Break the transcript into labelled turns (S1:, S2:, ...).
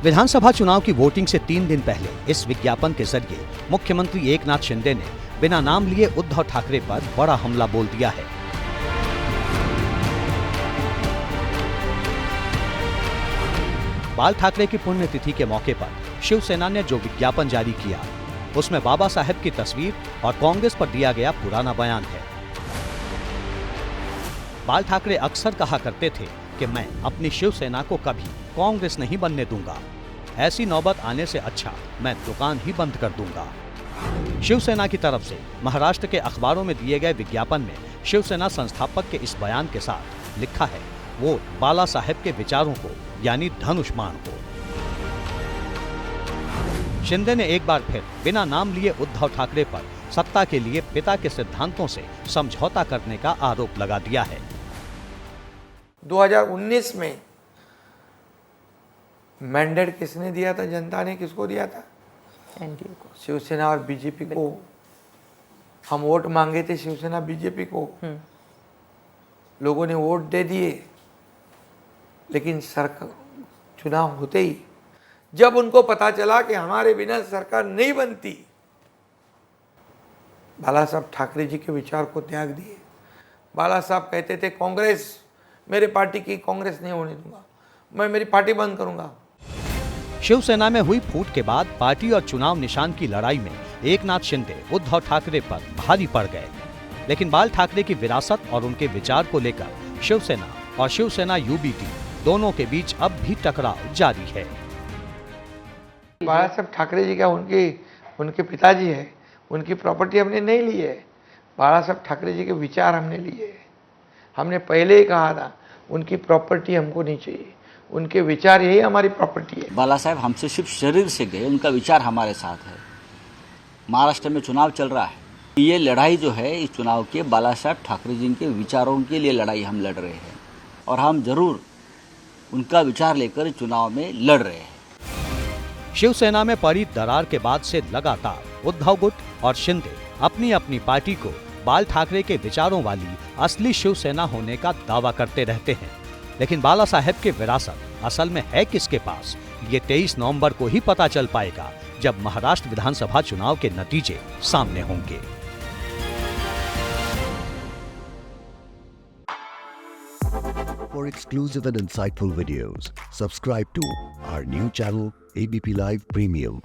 S1: विधानसभा चुनाव की वोटिंग से 3 दिन पहले इस विज्ञापन के जरिए मुख्यमंत्री एकनाथ शिंदे ने बिना नाम लिए उद्धव ठाकरे पर बड़ा हमला बोल दिया है। बाल ठाकरे की पुण्यतिथि के मौके पर शिवसेना ने जो विज्ञापन जारी किया उसमें बाबा साहेब की तस्वीर और कांग्रेस पर दिया गया पुराना बयान है। बाल ठाकरे अक्सर कहा करते थे कि मैं अपनी शिवसेना को कभी कांग्रेस नहीं बनने दूंगा, ऐसी नौबत आने से अच्छा मैं दुकान ही बंद कर दूंगा। शिवसेना की तरफ से महाराष्ट्र के अखबारों में दिए गए विज्ञापन में शिवसेना संस्थापक के इस बयान के साथ लिखा है वोट बाला साहेब के विचारों को यानी धनुष्मान को। शिंदे ने एक बार फिर बिना नाम लिए उद्धव ठाकरे पर सत्ता के लिए पिता के सिद्धांतों से समझौता करने का आरोप लगा दिया है।
S2: 2019 में मैंडेट किसने दिया था? जनता ने किसको दिया था?
S3: एनडीए को,
S2: शिवसेना और बीजेपी को। हम वोट मांगे थे शिवसेना बीजेपी को, लोगों ने वोट दे दिए, लेकिन सरकार चुनाव होते ही जब उनको पता चला कि हमारे बिना सरकार नहीं बनती, बाला साहब ठाकरे जी के विचार को त्याग दिए। बाला साहब कहते थे कांग्रेस मेरे पार्टी की कांग्रेस नहीं होने दूंगा, मैं मेरी पार्टी बंद करूंगा।
S1: शिवसेना में हुई फूट के बाद पार्टी और चुनाव निशान की लड़ाई में एकनाथ शिंदे उद्धव ठाकरे पर भारी पड़ गए, लेकिन बाल ठाकरे की विरासत और उनके विचार को लेकर शिवसेना और शिवसेना यूबीटी दोनों के बीच अब भी टकराव जारी है।
S2: बाला साहब ठाकरे जी क्या उनके पिताजी है, उनकी प्रॉपर्टी हमने नहीं ली है। बाला साहब ठाकरे जी के विचार हमने लिए है। हमने पहले ही कहा था उनकी प्रॉपर्टी हमको नहीं चाहिए, उनके विचार यही हमारी प्रॉपर्टी है।
S4: बाला साहेब हमसे सिर्फ शरीर से गए, उनका विचार हमारे साथ है। महाराष्ट्र में चुनाव चल रहा है, ये लड़ाई जो है इस चुनाव के बाला साहेब ठाकरे जी के विचारों के लिए लड़ाई हम लड़ रहे हैं और हम जरूर उनका विचार लेकर चुनाव में लड़ रहे हैं।
S1: शिवसेना में पड़ी दरार के बाद से लगातार उद्धव गुट और शिंदे अपनी अपनी पार्टी को बाल ठाकरे के विचारों वाली असली शिवसेना होने का दावा करते रहते हैं, लेकिन बाला साहेब की विरासत असल में है किसके पास, ये 23 नवंबर को ही पता चल पाएगा जब महाराष्ट्र विधानसभा चुनाव के नतीजे सामने होंगे।
S5: For exclusive and insightful videos, subscribe to our new channel ABP Live Premium.